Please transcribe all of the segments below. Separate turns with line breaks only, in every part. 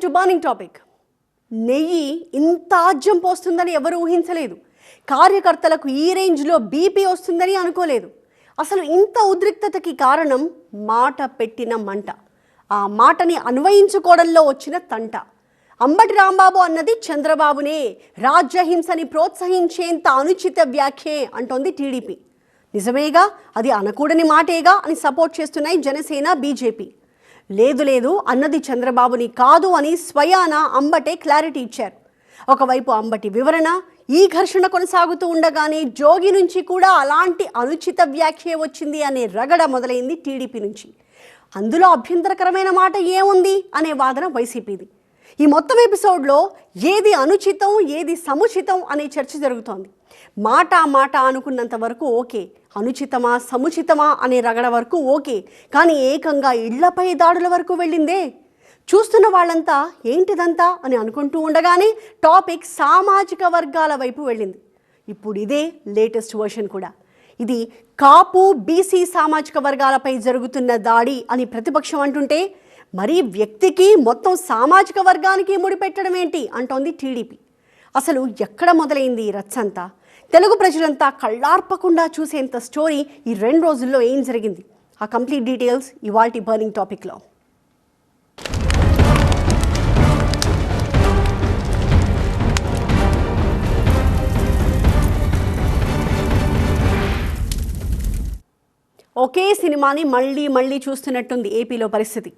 To burning topic. నెయ్యి ఇంత ఆజ్యం పోస్తుందని ఎవరు ఊహించలేదు. కార్యకర్తలకు ఈ రేంజ్లో బీపీ వస్తుందని అనుకోలేదు. అసలు ఇంత ఉద్రిక్తతకి కారణం మాట పెట్టిన మంట, ఆ మాటని అన్వయించుకోవడంలో వచ్చిన తంట. అంబటి రాంబాబు అన్నది చంద్రబాబునే, రాజ్యహింసని ప్రోత్సహించేంత అనుచిత వ్యాఖ్యే అంటోంది టీడీపీ. నిజమేగా, అది అనకూడని మాటేగా అని సపోర్ట్ చేస్తున్నాయి జనసేన, బీజేపీ. లేదు అన్నది చంద్రబాబుని కాదు అని స్వయాన అంబటే క్లారిటీ ఇచ్చారు. ఒకవైపు అంబటి వివరణ, ఈ ఘర్షణ కొనసాగుతూ ఉండగానే జోగి నుంచి కూడా అలాంటి అనుచిత వ్యాఖ్య వచ్చింది అనే రగడ మొదలైంది టీడీపీ నుంచి. అందులో అభ్యంతరకరమైన మాట ఏముంది అనే వాదన వైసీపీది. ఈ మొత్తం ఎపిసోడ్లో ఏది అనుచితం ఏది సముచితం అనే చర్చ జరుగుతోంది. మాట అనుకున్నంత వరకు ఓకే, అనుచితమా సముచితమా అనే రగడ వరకు ఓకే, కానీ ఏకంగా ఇళ్లపై దాడుల వరకు వెళ్ళిందే. చూస్తున్న వాళ్ళంతా ఏంటిదంతా అని అనుకుంటూ ఉండగానే టాపిక్ సామాజిక వర్గాల వైపు వెళ్ళింది. ఇప్పుడు ఇదే లేటెస్ట్ వర్షన్ కూడా. ఇది కాపు బీసీ సామాజిక వర్గాలపై జరుగుతున్న దాడి అని ప్రతిపక్షం అంటుంటే, మరీ వ్యక్తికి మొత్తం సామాజిక వర్గానికి ముడిపెట్టడం ఏంటి అంటోంది టీడీపీ. అసలు ఎక్కడ మొదలైంది ఈ రచ్చంతా? తెలుగు ప్రజలంతా కళ్ళార్పకుండా చూసేంత స్టోరీ ఈ 2 రోజుల్లో ఏం జరిగింది? ఆ కంప్లీట్ డీటెయిల్స్ ఇవాల్టి బర్నింగ్ టాపిక్లో. ఒకే సినిమాని మళ్ళీ చూస్తున్నట్టుంది ఏపీలో పరిస్థితి.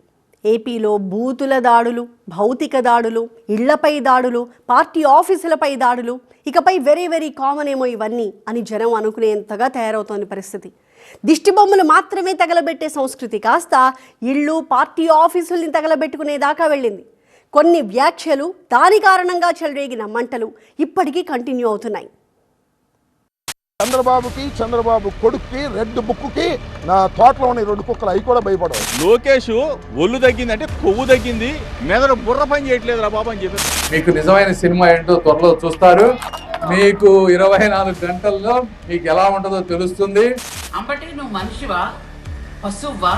ఏపీలో బూతుల దాడులు, భౌతిక దాడులు, ఇళ్లపై దాడులు, పార్టీ ఆఫీసులపై దాడులు, ఇకపై వెరీ కామన్ ఏమో ఇవన్నీ అని జనం అనుకునేంతగా తయారవుతోంది పరిస్థితి. దిష్టి బొమ్మలు మాత్రమే తగలబెట్టే సంస్కృతి కాస్త ఇళ్ళు, పార్టీ ఆఫీసుల్ని తగలబెట్టుకునేదాకా వెళ్ళింది. కొన్ని వ్యాఖ్యలు, దాని కారణంగా చెలరేగిన మంటలు ఇప్పటికీ కంటిన్యూ అవుతున్నాయి.
చంద్రబాబు కొడుక్కి రెడ్ బుక్కి నా తోటలో ఉన్న 2 కుక్కలు అవి కూడా భయపడవు.
లోకేష్ ఒళ్ళు తగ్గిందంటే కొవ్వు తగ్గింది, మెదడు బుర్ర పని చేయట్లేదు రా బాబు అని చెప్పి.
మీకు నిజమైన సినిమా ఏంటో త్వరలో చూస్తారు. మీకు 24 గంటల్లో మీకు ఎలా ఉంటుందో తెలుస్తుంది.
అంబటి నువ్వు మనిషివా, పశువా,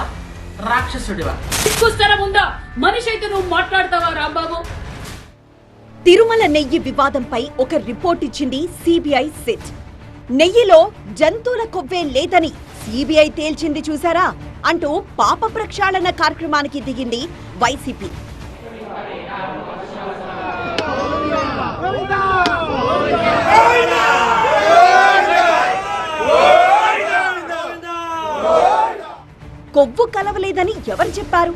రాక్షసుడివా?
ఉందా? మనిషి అయితే నువ్వు మాట్లాడతావా రాంబాబు?
తిరుమల నెయ్యి వివాదంపై ఒక రిపోర్ట్ ఇచ్చింది సిబిఐ సిట్. నెయ్యిలో జంతువుల కొవ్వే లేదని సిబిఐ తేల్చింది చూసారా అంటూ పాప ప్రక్షాళన కార్యక్రమానికి దిగింది వైసీపీ. కొవ్వు కలవలేదని ఎవరు చెప్పారు?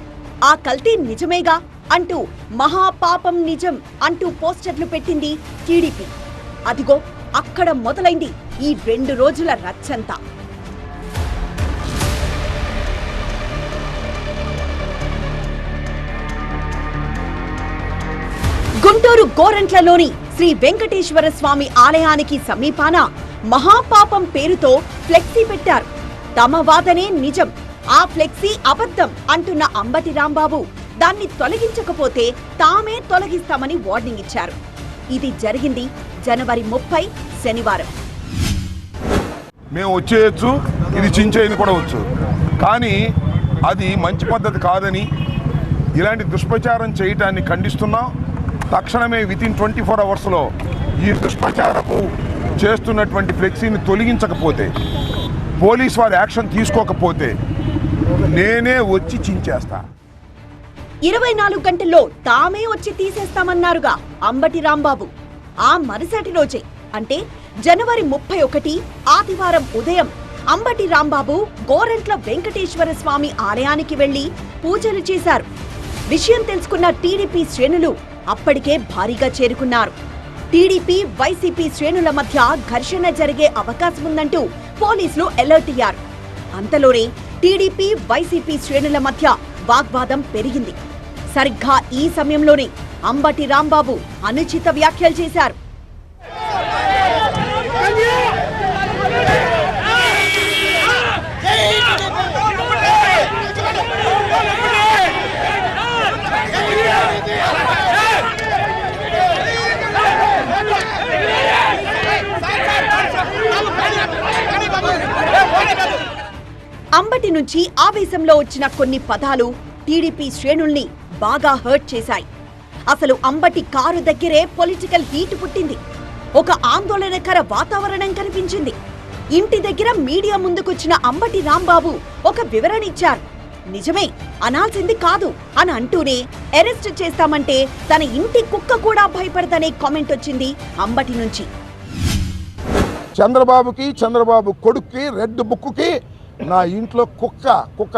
ఆ కల్తీ నిజమేగా అంటూ మహాపాపం నిజం అంటూ పోస్టర్లు పెట్టింది టీడీపీ. అదిగో అక్కడ మొదలైంది ఈ 2 రోజుల రచ్చంతా. గుంటూరు గోరంట్లలోని శ్రీ వెంకటేశ్వర స్వామి ఆలయానికి సమీపాన మహాపాపం పేరుతో ఫ్లెక్సీ పెట్టారు. తమ వాదనే నిజం, ఆ ఫ్లెక్సీ అబద్ధం అంటున్న అంబటి రాంబాబు దాన్ని తొలగించకపోతే తామే తొలగిస్తామని వార్నింగ్ ఇచ్చారు. ఇది జరిగింది జనవరి 30 శనివారం.
మేము వచ్చేయచ్చు, ఇది చించేది కూడా వచ్చు, కానీ అది మంచి పద్ధతి కాదని, ఇలాంటి దుష్ప్రచారం చేయటాన్ని ఖండిస్తున్నాం. తక్షణమే వితిన్ 24 అవర్స్లో ఈ దుష్ప్రచారపు చేస్తున్నటువంటి ఫ్లెక్సీని తొలగించకపోతే, పోలీస్ వారు యాక్షన్ తీసుకోకపోతే నేనే వచ్చి చించేస్తా.
24 గంటల్లో తామే వచ్చి తీసేస్తామన్నారుగా అంబటి రాంబాబు. ఆ మరుసటి రోజే అంటే జనవరి 31 ఆదివారం ఉదయం అంబటి రాంబాబు గోరంట్ల వెంకటేశ్వర స్వామి ఆలయానికి వెళ్లి పూజలు చేశారు. విషయం తెలుసుకున్న టీడీపీ శ్రేణులు అప్పటికే భారీగా చేరుకున్నారు. టీడీపీ వైసీపీ శ్రేణుల మధ్య ఘర్షణ జరిగే అవకాశం ఉందంటూ పోలీసులు అలర్ట్ అయ్యారు. అంతలోనే టీడీపీ వైసీపీ శ్రేణుల మధ్య వాగ్వాదం పెరిగింది. సరిగ్గా ఈ సమయంలోనే అంబటి రాంబాబు అనుచిత వ్యాఖ్యలు చేశారు. అంబటి నుంచి ఆవేశంలో వచ్చిన కొన్ని పదాలు టీడీపీ శ్రేణుల్ని బాగా హర్ట్ చేశాయి. అసలు అంబటి కారు దగ్గరే పొలిటికల్ హీట్ పుట్టింది. ఒక ఆందోళనకర వాతావరణం కనిపించింది. ఇంటి దగ్గర మీడియా ముందుకొచ్చిన అంబటి రాంబాబు ఒక వివరణ ఇచ్చారు. నిజమే, అనాల్సింది కాదు అని అంటూనే అరెస్ట్ చేస్తామంటే తన ఇంటి కుక్క కూడా భయపడదనే కామెంట్ వచ్చింది అంబటి నుంచి.
చంద్రబాబుకి, చంద్రబాబు కొడుక్కి, రెడ్ బుక్కి నా ఇంట్లో కుక్క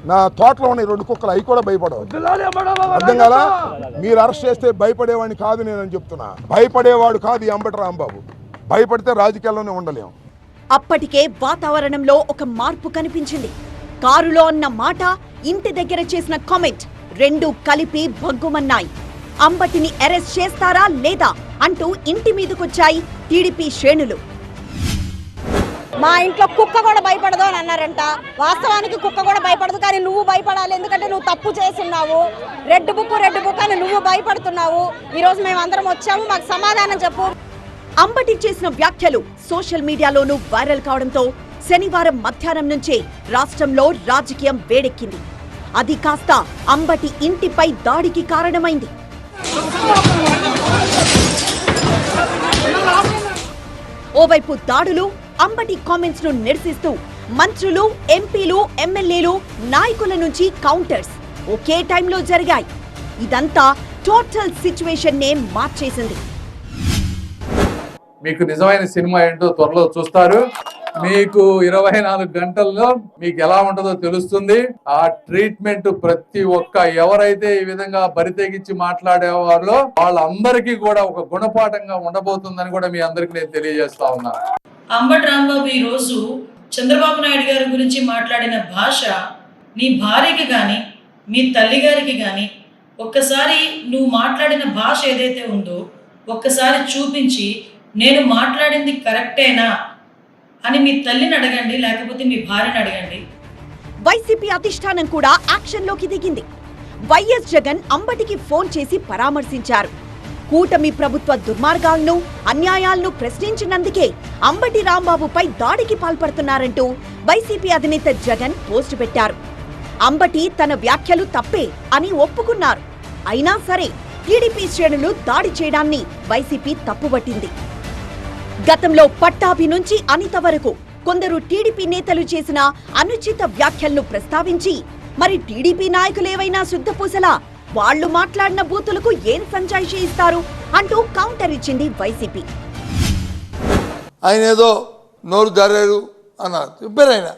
నా తోటలో ఉన్న 2 కుక్కలు అవి కూడా భయపడవు. అర్థం కదా? మీరు అరెస్ట్ చేస్తే భయపడేవాడిని కాదు నేనని చెప్తున్నా. భయపడేవాడు కాదు ఈ అంబటి రాంబాబు. భయపడితే రాజకీయాల్లోనే ఉండలేం.
అప్పటికే వాతావరణంలో ఒక మార్పు కనిపించింది. కారులో అన్న మాట, ఇంటి దగ్గర చేసిన కామెంట్ రెండూ కలిపి భగ్గుమన్నాయి. అంబటిని అరెస్ట్ చేస్తారా లేదా అంటూ ఇంటి మీదకొచ్చాయి టీడీపీ శ్రేణులు.
మా ఇంట్లో కుక్క కూడా భయపడదు అని అన్నారంట. వాస్తవానికి కుక్క కూడా భయపడదు, కానీ నువ్వు భయపడాలి. ఎందుకంటే నువ్వు తప్పు చేస్తున్నావు. రెడ్ బుక్ అని నువ్వు భయపడుతున్నావు. ఈరోజు మేము అందరం వచ్చాము, మాకు సమాధానం చెప్పు.
అంబటి చేసిన వ్యాఖ్యలు సోషల్ మీడియాలోనూ వైరల్ కావడంతో శనివారం మధ్యాహ్నం నుంచే రాష్ట్రంలో రాజకీయం వేడెక్కింది. అది కాస్త అంబటి ఇంటిపై దాడికి కారణమైంది. ఓవైపు దాడులు, అంబటి కామెంట్స్ ను నిరసిస్తూ మంత్రులు, ఎంపీలు, ఎమ్మెల్యేలు, నాయకుల నుంచి కౌంటర్స్ ఒకే టైంలో జరిగాయి. ఇదంతా టోటల్ సిచ్యువేషన్ నే మార్చేసింది.
మీకు నిజమైన సినిమా ఏంటో త్వరలో చూస్తారు. మీకు 24 గంటల్లో మీకు ఎలా ఉంటుందో తెలుస్తుంది. ఆ ట్రీట్మెంట్ ప్రతి ఒక్క ఎవరైతే ఈ విధంగా బరితెగించి మాట్లాడేవాళ్ళో వాళ్ళందరికీ కూడా ఒక గుణపాఠంగా ఉండబోతుందని కూడా మీ అందరికి నేను తెలియజేస్తా ఉన్నా.
అంబటి రాంబాబు ఈ రోజు చంద్రబాబు నాయుడు గారి గురించి మాట్లాడిన భాష నీ భార్యకి కానీ మీ తల్లి గారికి కానీ ఒక్కసారి నువ్వు మాట్లాడిన భాష ఏదైతే ఉందో ఒక్కసారి చూపించి నేను మాట్లాడింది కరెక్టేనా అని మీ తల్లిని అడగండి, లేకపోతే మీ భార్యని అడగండి.
వైసీపీ అధిష్టానం కూడా యాక్షన్ లోకి దిగింది. వైఎస్ జగన్ అంబటికి ఫోన్ చేసి పరామర్శించారు. కూటమి ప్రభుత్వ దుర్మార్గాలను, అన్యాయాలను ప్రశ్నించినందుకే అంబటి రాంబాబుపై దాడికి పాల్పడుతున్నారంటూ వైసీపీ అధినేత జగన్ పోస్టు పెట్టారు. అంబటి తన వ్యాఖ్యలు తప్పే అని ఒప్పుకున్నారు. అయినా సరే టీడీపీ శ్రేణులు దాడి చేయడాన్ని వైసీపీ తప్పుపట్టింది. గతంలో పట్టాభి నుంచి అనిత వరకు కొందరు టీడీపీ నేతలు చేసిన అనుచిత వ్యాఖ్యలను ప్రస్తావించి మరి టీడీపీ నాయకులు ఏవైనా శుద్ధపూసలా వాళ్లు మాట్లాడిన బూతులకు ఏం సంజాయిషి ఇస్తారు అంటూ కౌంటర్ ఇచ్చింది వైసీపీ.
ఆయన ఏదో నోరు జారారు అన్నారు, చెప్పారు. ఆయన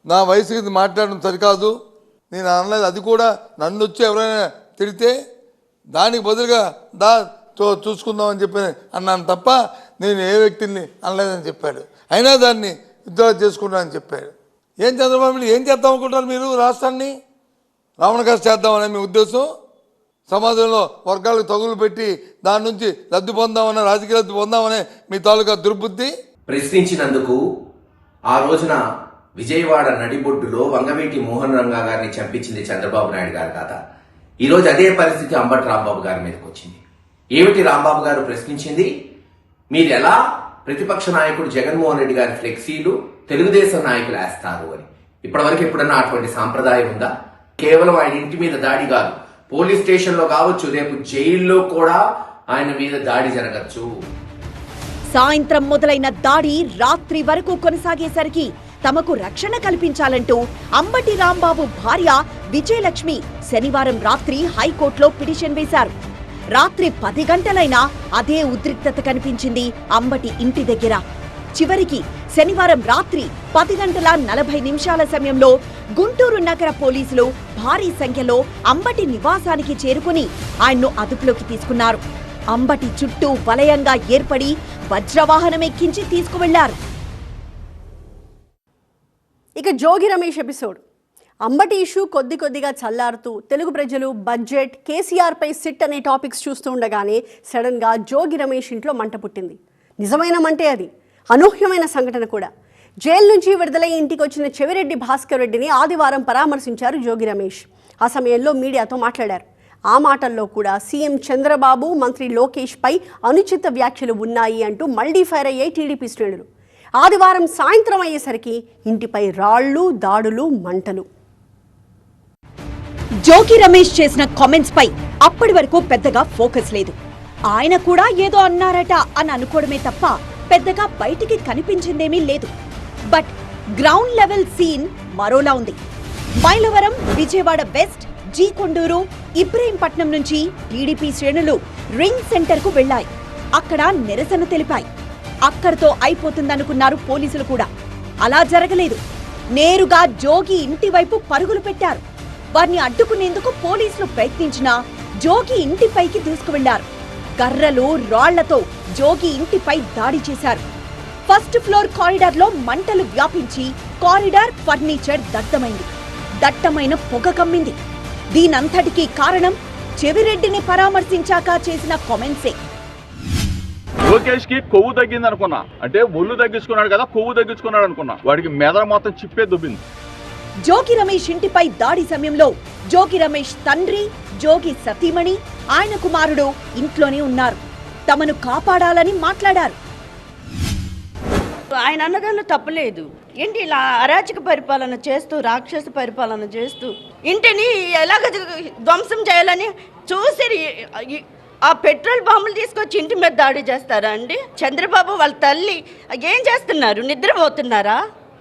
నా వయసుకి మాట్లాడడం సరికాదు, నేను అనలేదు. అది కూడా నన్ను వచ్చి ఎవరైనా తిడితే దానికి బదులుగా చూసుకుందామని చెప్పి అన్నాను తప్ప నేను ఏ వ్యక్తిని అనలేదని చెప్పాడు. అయినా దాన్ని విత్డ్రా చేసుకుంటానని చెప్పాడు. ఏం చంద్రబాబు ఏం చేద్దాం అనుకుంటారు మీరు? రాష్ట్రాన్ని రావణకాశ చేద్దామనే మీ ఉద్దేశం? సమాజంలో వర్గాలకు తగులు పెట్టి దాని నుంచి లబ్ధి పొందామనే, రాజకీయ లబ్ధి పొందామనే మీ తాలూకా దుర్బుద్ధి.
ప్రశ్నించినందుకు ఆ రోజున విజయవాడ నడిబొడ్డులో వంగవీటి మోహన్ రంగా గారిని చంపించింది చంద్రబాబు నాయుడు గారి కథ. ఈరోజు అదే పరిస్థితి అంబటి రాంబాబు గారి మీదకి వచ్చింది. ఏమిటి రాంబాబు గారు ప్రశ్నించింది? మీరు ఎలా ప్రతిపక్ష నాయకుడు జగన్మోహన్ రెడ్డి గారి ఫ్లెక్సీలు తెలుగుదేశం నాయకులు వేస్తారు అని. ఇప్పటివరకు ఎప్పుడన్నా అటువంటి సాంప్రదాయం ఉందా? కేవలం ఆయన ఇంటి మీద దాడి కాదు, పోలీస్ స్టేషన్లో కావచ్చు, రేపు జైల్లో కూడా ఆయన మీద దాడి జరగచ్చు.
సాయంత్రం మొదలైన దాడి రాత్రి వరకు కొనసాగేసరికి తమకు రక్షణ కల్పించాలంటూ అంబటి రాంబాబు భార్య విజయలక్ష్మి శనివారం రాత్రి హైకోర్టులో పిటిషన్ వేశారు. రాత్రి 10 గంటలైనా అదే ఉద్రిక్తత కనిపించింది అంబటి ఇంటి దగ్గర. చివరికి శనివారం రాత్రి 10 గంటల 40 నిమిషాల సమయంలో గుంటూరు నగర పోలీసులు భారీ సంఖ్యలో అంబటి నివాసానికి చేరుకుని ఆయన్ను అదుపులోకి తీసుకున్నారు. అంబటి చుట్టూ వలయంగా ఏర్పడి వజ్రవాహనం ఎక్కించి తీసుకువెళ్లారు.
ఇక జోగి రమేష్ ఎపిసోడ్. అంబటి ఇష్యూ కొద్దిగా చల్లారుతూ తెలుగు ప్రజలు బడ్జెట్, కేసీఆర్పై సిట్ అనే టాపిక్స్ చూస్తూ ఉండగానే సడన్గా జోగి రమేష్ ఇంట్లో మంట పుట్టింది. నిజమైన మంటే అది, అనూహ్యమైన సంఘటన కూడా. జైలు నుంచి విడుదలై ఇంటికి వచ్చిన చెవిరెడ్డి భాస్కర్ రెడ్డిని ఆదివారం పరామర్శించారు జోగి రమేష్. ఆ సమయంలో మీడియాతో మాట్లాడారు. ఆ మాటల్లో కూడా సీఎం చంద్రబాబు, మంత్రి లోకేష్ పై అనుచిత వ్యాఖ్యలు ఉన్నాయి అంటూ మళ్లీ ఫైర్ అయ్యాయి టీడీపీ శ్రేణులు. ఆదివారం సాయంత్రం అయ్యేసరికి ఇంటిపై రాళ్లు, దాడులు, మంటలు.
జోగి రమేష్ చేసిన కామెంట్స్ పై అప్పటి వరకు పెద్దగా ఫోకస్ లేదు. ఆయన కూడా ఏదో అన్నారట అని అనుకోవడమే తప్ప పెద్దగా బయటికి కనిపించిందేమీ లేదు. బట్ గ్రౌండ్ లెవెల్ సీన్ మరోలా ఉంది. మైలవరం, విజయవాడ వెస్ట్, జీ కొండూరు, ఇబ్రహీంపట్నం నుంచి టీడీపీ శ్రేణులు రింగ్ సెంటర్ కు వెళ్లాయి. అక్కడ నిరసన తెలిపాయి. అక్కడితో అయిపోతుందనుకున్నారు పోలీసులు కూడా. అలా జరగలేదు. నేరుగా జోగి ఇంటి వైపు పరుగులు పెట్టారు. వారిని అడ్డుకునేందుకు పోలీసులు ప్రయత్నించినా జోగి ఇంటిపైకి దూసుకువెళ్లారు. కర్రలు, రాళ్లతో జోగి ఇంటిపై దాడి చేశారు. ఫస్ట్ ఫ్లోర్ కారిడార్ లో మంటలు వ్యాపించి కారిడార్, ఫర్నిచర్ దగ్ధమైంది. దట్టమైన పొగ కమ్మింది. దీనంతటికీ కారణం చెవిరెడ్డిని పరామర్శించాక చేసిన కామెంట్సే.
లోకేష్ కి కొవ్వు తగ్గింది అనుకున్నా, అంటే ఒళ్ళు తగ్గించుకున్నాడు కదా, కొవ్వు తగ్గించుకున్నాడు అనుకున్నా. వాడికి మెదడు మొత్తం చిప్పే దుబ్బింది.
జోగి రమేష్ ఇంటిపై దాడి సమయంలో జోగి రమేష్ తండ్రి, జోగి సతీమణి, ఆయన కుమారుడు ఇంట్లోనే ఉన్నారు. తమను కాపాడాలని మాట్లాడారు.
ఆయన అన్నదాన్ని తప్పలేదు. ఏంటి ఇలా అరాచక పరిపాలన చేస్తూ, రాక్షస పరిపాలన చేస్తూ ఇంటిని ఎలాగ ధ్వంసం చేయాలని చూసి ఆ పెట్రోల్ బాంబులు తీసుకొచ్చి ఇంటి మీద దాడి చేస్తారా అండి? చంద్రబాబు వాళ్ళ తల్లి ఏం చేస్తున్నారు? నిద్రపోతున్నారా?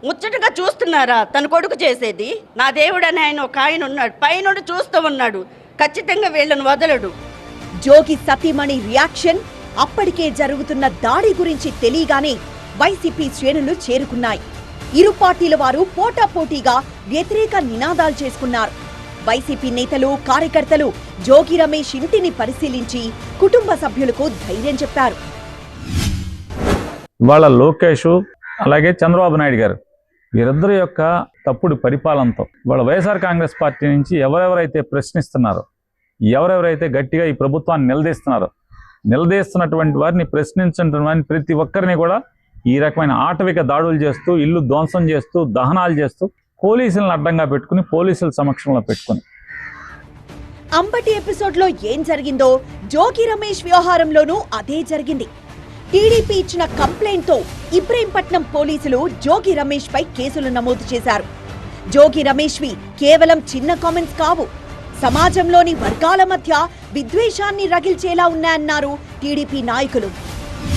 ముచ్చటగా చూస్తున్నారా తన కొడుకు చేసేది? నా దేవుడు అని ఆయన ఒక ఆయన ఉన్నాడు, పైన చూస్తూ ఉన్నాడు. ఖచ్చితంగా వీళ్ళని వదలడు.
జోగి సతీమణి రియాక్షన్ అప్పటికే జరుగుతున్న దాడి గురించి తెలియగానే వైసీపీ శ్రేణులు చేరుకున్నాయి. ఇరు పార్టీల వారు పోటాపోటీగా వ్యతిరేక నినాదాలు చేసుకున్నారు. వైసీపీ నేతలు, కార్యకర్తలు జోగి రమేష్ ఇంటిని పరిశీలించి కుటుంబ సభ్యులకు ధైర్యం చెప్పారు.
ఇవాళ లోకేష్ అలాగే చంద్రబాబు నాయుడు గారు వీరిద్దరి యొక్క తప్పుడు పరిపాలనతో ఇవాళ వైఎస్ఆర్ కాంగ్రెస్ పార్టీ నుంచి ఎవరెవరైతే ప్రశ్నిస్తున్నారో, ఎవరెవరైతే గట్టిగా ఈ ప్రభుత్వాన్ని నిలదీస్తున్నటువంటి వారిని, ప్రశ్నించినటువంటి ప్రతి ఒక్కరిని కూడా ఈ రకమైన ఆటవిక దాడులు చేస్తూ, ఇల్లు ధ్వంసం చేస్తూ, దహనాలు చేస్తూ, పోలీసులను అడ్డంగా పెట్టుకుని, పోలీసుల సమక్షంలో పెట్టుకుని.
అంబటి ఎపిసోడ్ లో ఏం జరిగిందో జోగి రమేష్ వ్యవహారంలోనూ అదే జరిగింది. టీడీపీ ఇచ్చిన కంప్లైంట్ తో ఇబ్రహీంపట్నం పోలీసులు జోగి రమేష్ పై కేసులు నమోదు చేశారు. జోగి రమేష్ వి కేవలం చిన్న కామెంట్స్ కావు, సమాజంలోని వర్గాల మధ్య విద్వేషాన్ని రగిల్చేలా ఉన్నాయన్నారు టీడీపీ నాయకులు.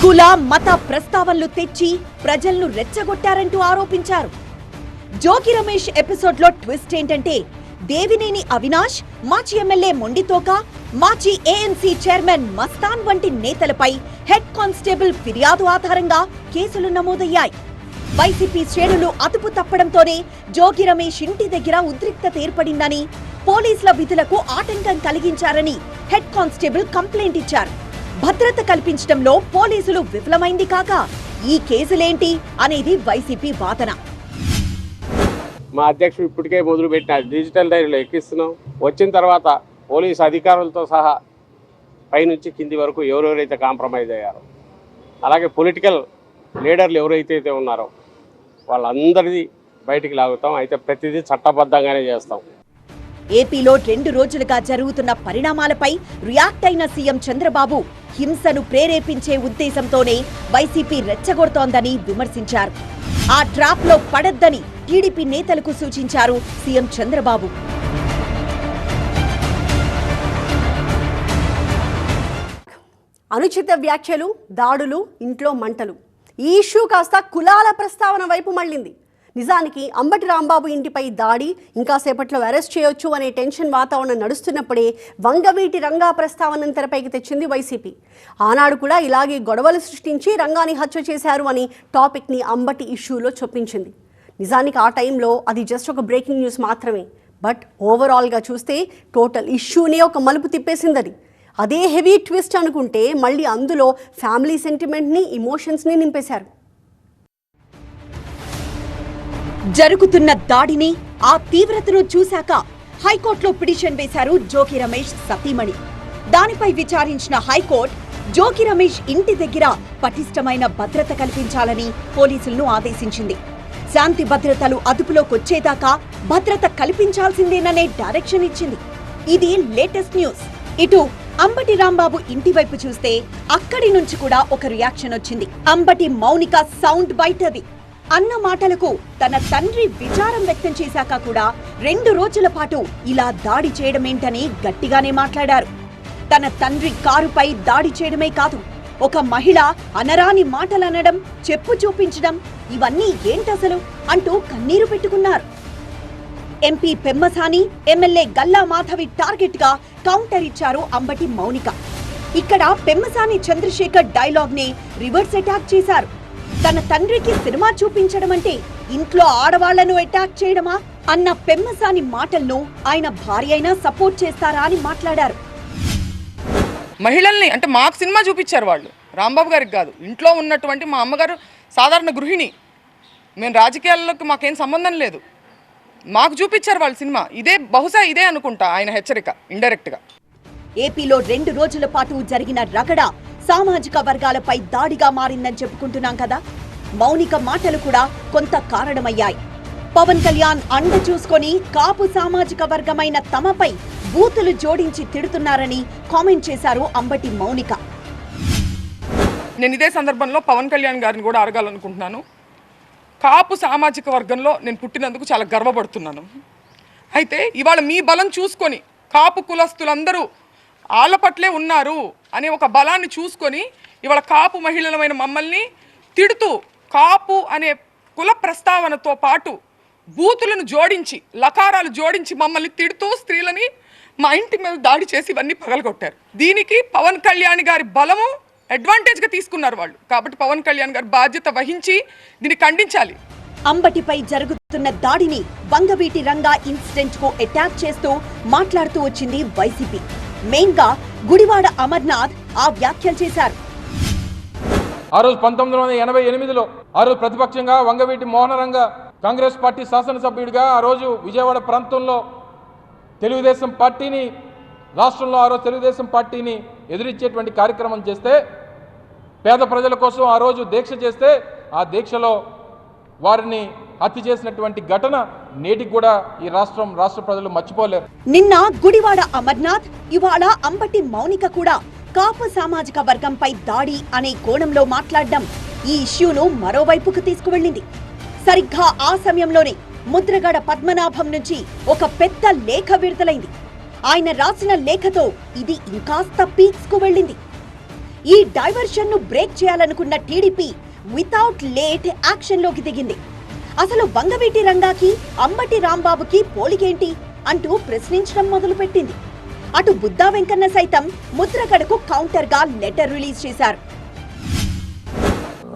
కుల, మత ప్రస్తావనలు తెచ్చి ప్రజలను రెచ్చగొట్టారంటూ ఆరోపించారు. జోగి రమేష్ ఎపిసోడ్ లో ట్విస్ట్ ఏంటంటే దేవినేని అవినాష్, మాజీ ఎమ్మెల్యే మొండితోక, మాజీ ఏఎన్సీ చైర్మన్ మస్తాన్ వంటి నేతలపై హెడ్ కానిస్టేబుల్ ఫిర్యాదు ఆధారంగా కేసులు నమోదయ్యాయి. వైసీపీ శ్రేణులు అదుపు తప్పడంతోనే జోగి రమేష్ ఇంటి దగ్గర ఉద్రిక్తత ఏర్పడిందని, పోలీసుల విధులకు ఆటంకం కలిగించారని హెడ్ కానిస్టేబుల్ కంప్లైంట్ ఇచ్చారు. భద్రత కల్పించడంలో పోలీసులు విఫలమైంది కాక ఈ కేసులేంటి అనేది వైసీపీ వాదన.
మా అధ్యక్షుడు ఇప్పటికే మొదలుపెట్టిన డిజిటల్ డైరీలో ఎక్కిస్తున్నాం. వచ్చిన తర్వాత పోలీసు అధికారులతో సహా పైనుంచి కింది వరకు ఎవరెవరైతే కాంప్రమైజ్ అయ్యారో, అలాగే పొలిటికల్ లీడర్లు ఎవరైతే ఉన్నారో వాళ్ళందరిది బయటికి లాగుతాం. అయితే ప్రతిదీ చట్టబద్ధంగానే చేస్తాం.
ఏపీలో 2 రోజులుగా జరుగుతున్న పరిణామాలపై రియాక్ట్ అయిన సీఎం చంద్రబాబు హింసను ప్రేరేపించే ఉద్దేశంతోనే వైసీపీ రెచ్చగొడుతోందని విమర్శించారు. ఆ ట్రాప్ లో పడొద్దని టీడీపీ నేతలకు సూచించారు సీఎం చంద్రబాబు.
అనుచిత వ్యాఖ్యలు, దాడులు, ఇంట్లో మంటలు. ఈ ఇష్యూ కాస్త కులాల ప్రస్తావన వైపు మళ్ళింది. నిజానికి అంబటి రాంబాబు ఇంటిపై దాడి ఇంకా సేపట్లో అరెస్ట్ చేయొచ్చు అనే టెన్షన్ వాతావరణం నడుస్తున్నప్పుడే వంగవీటి రంగా ప్రస్తావనను తెరపైకి తెచ్చింది వైసీపీ. ఆనాడు కూడా ఇలాగే గొడవలు సృష్టించి రంగాని హత్య చేశారు అని టాపిక్ని అంబటి ఇష్యూలో చొప్పించింది. నిజానికి ఆ టైంలో అది జస్ట్ ఒక బ్రేకింగ్ న్యూస్ మాత్రమే. బట్ ఓవరాల్గా చూస్తే టోటల్ ఇష్యూనే ఒక మలుపు తిప్పేసింది. అది అదే హెవీ ట్విస్ట్ అనుకుంటే మళ్ళీ అందులో ఫ్యామిలీ సెంటిమెంట్ని, ఇమోషన్స్ని నింపేశారు.
జరుగుతున్న దాడిని, ఆ తీవ్రతను చూశాక హైకోర్టులో పిటిషన్ వేశారు జోగి రమేష్ సతీమణి. దానిపై విచారించిన హైకోర్టు జోగి రమేష్ ఇంటి దగ్గర పటిష్టమైన భద్రత కల్పించాలని పోలీసులను ఆదేశించింది. శాంతి భద్రతలు అదుపులోకొచ్చేదాకా భద్రత కల్పించాల్సిందేననే డైరెక్షన్ ఇచ్చింది. ఇది లేటెస్ట్ న్యూస్. ఇటు అంబటి రాంబాబు ఇంటి వైపు చూస్తే అక్కడి నుంచి కూడా ఒక రియాక్షన్ వచ్చింది. అంబటి మౌనిక సౌండ్ బైట్ అది. అన్న మాటలకు తన తండ్రి విచారం వ్యక్తం చేశాక కూడా 2 రోజుల పాటు ఇలా దాడి చేయడమేంటని గట్టిగానే మాట్లాడారు. తన తండ్రి కారుపై దాడి చేయడమే కాదు, ఒక మహిళ అనరాని మాటలనడం, చెప్పు చూపించడం, ఇవన్నీ ఏంటసలు అంటూ కన్నీరు పెట్టుకున్నారు. MP Pemmasani, MLA Galla Madhavi target గా కౌంటర్ ఇచ్చారు అంబటి మౌనిక. ఇక్కడ పెమ్మసాని చంద్రశేఖర్ డైలాగ్ ని రివర్స్ అటాక్ చేశారు. తన తండ్రికి సినిమా చూపించడం అంటే ఇంట్లో ఆడవాళ్లను అటాక్ చేయడమా అన్న పెమ్మసాని మాటలను ఆయన భార్య అయినా సపోర్ట్ చేస్తారా అని మాట్లాడారు.
మహిళల్ని అంటే మాకు సినిమా చూపించారు వాళ్ళు, రాంబాబు గారికి కాదు. ఇంట్లో ఉన్నటువంటి మా అమ్మగారు సాధారణ గృహిణి, మేము రాజకీయాల్లోకి మాకేం సంబంధం లేదు, మాకు చూపించారు వాళ్ళు సినిమా. బహుశా ఇదే అనుకుంటా ఆయన హెచ్చరిక ఇండైరెక్ట్ గా.
ఏపీలో 2 రోజుల పాటు జరిగిన రగడ సామాజిక వర్గాలపై దాడిగా మారిందని చెప్పుకుంటున్నాం కదా. మౌనిక మాటలు కూడా కొంత కారణమయ్యాయి. పవన్ కళ్యాణ్ అండ చూసుకొని కాపు సామాజిక వర్గమైన తమపై బూతులు జోడించి తిడుతున్నారని కామెంట్ చేశారు అంబటి మౌనిక.
నేను ఇదే సందర్భంలో పవన్ కళ్యాణ్ గారిని కూడా అడగాలనుకుంటున్నాను. కాపు సామాజిక వర్గంలో నేను పుట్టినందుకు చాలా గర్వపడుతున్నాను. అయితే ఇవాళ మీ బలం చూసుకొని కాపు కులస్తులందరూ ఆళ్ళ పట్లే ఉన్నారు అనే ఒక బలాన్ని చూసుకొని ఇవాళ కాపు మహిళలమైన మమ్మల్ని తిడుతూ కాపు అనే కుల ప్రస్తావనతో పాటు బూతులను జోడించి, లకారాలు జోడించి మమ్మల్ని తిడుతూ స్త్రీలని మా ఇంటి మీద దాడి చేసి ఇవన్నీ పగలగొట్టారు. దీనికి పవన్ కళ్యాణ్ గారి బలము అడ్వాంటేజ్గా తీసుకున్నారు వాళ్ళు. కాబట్టి పవన్ కళ్యాణ్ గారు బాధ్యత వహించి దీన్ని ఖండించాలి.
అంబటిపై జరుగుతున్న దాడిని వంగవీటి రంగా ఇన్సిడెంట్ కు అటాక్ చేస్తూ మాట్లాడుతూ వచ్చింది వైసీపీ. మెయిన్ గా గుడివాడ అమర్నాథ్ ఆ వ్యాఖ్యలు చేశారు.
ఆ రోజు 1988లో ఆ రోజు ప్రతిపక్షంగా వంగవీటి మోహనరంగ కాంగ్రెస్ పార్టీ శాసనసభ్యుడిగా ఆ రోజు విజయవాడ ప్రాంతంలో తెలుగుదేశం పార్టీని, రాష్ట్రంలో ఆ రోజు తెలుగుదేశం పార్టీని ఎదిరించేటువంటి కార్యక్రమం చేస్తే, పేద ప్రజల కోసం ఆ రోజు దీక్ష చేస్తే, ఆ దీక్షలో వారిని హత్య చేసినటువంటి ఘటన నేటికి కూడా ఈ రాష్ట్ర ప్రజలు మర్చిపోలేరు.
నిన్న గుడివాడ అమర్నాథ్, ఇవాళ అంబటి మౌనిక కూడా కాపు సామాజిక వర్గంపై దాడి అనే కోణంలో మాట్లాడడం ఈ ఇష్యూను మరోవైపుకు తీసుకువెళ్ళింది. సరిగ్గా ఆ సమయంలోనే ముద్రగడ పద్మనాభం నుంచి ఒక పెద్ద లేఖ విడుదలైంది. ఆయన రాసిన లేఖతో ఇది ఇంకాస్త పీక్స్ కు వెళ్ళింది. ఈ డైవర్షన్ ను బ్రేక్ చేయాలనుకున్న టీడీపీ వితౌట్ లేట్ యాక్షన్ లోకి దిగింది. అసలు వంగవీటి రంగాకి, అంబటి రాంబాబుకి పోలికేంటి అంటూ ప్రశ్నించడం మొదలుపెట్టింది. అటు బుద్దా వెంకన్న సైతం ముద్రగడకు కౌంటర్ గా లెటర్ రిలీజ్ చేశారు.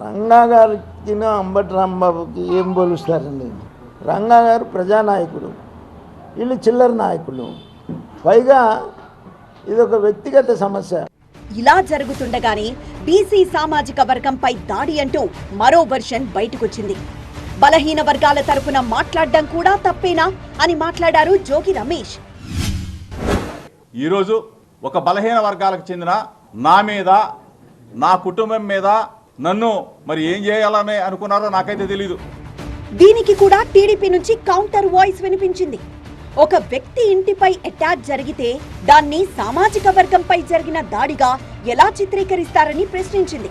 రంగా గారికి అంబటి రాంబాబుకి ఏం పోలుస్తారండి? రంగా గారు ప్రజానాయకుడు, వీళ్ళు చిల్లర నాయకులు. పైగా ఇదొక వ్యక్తిగత సమస్య.
ఇలా జరుగుతుండగానే బీసీ సామాజిక వర్గంపై దాడి అంటూ మరో వర్షన్ బయటకొచ్చింది. బలహీన వర్గాల తరపున మాట్లాడడం కూడా తప్పేనా అని మాట్లాడారు జోగి రమేష్.
ఈరోజు ఒక బలహీన వర్గాలకు చెందిన నా మీద, నా కుటుంబం మీద నన్ను మరి ఏం చేయాలని అనుకున్నారో నాకైతే తెలీదు.
దీనికి కూడా టీడీపీ నుంచి కౌంటర్ వాయిస్ వినిపించింది. ఒక వ్యక్తి ఇంటిపై అటాక్ జరిగితే దాన్ని సామాజిక వర్గంపై జరిగిన దాడిగా ఎలా చిత్రీకరిస్తారని ప్రశ్నించింది.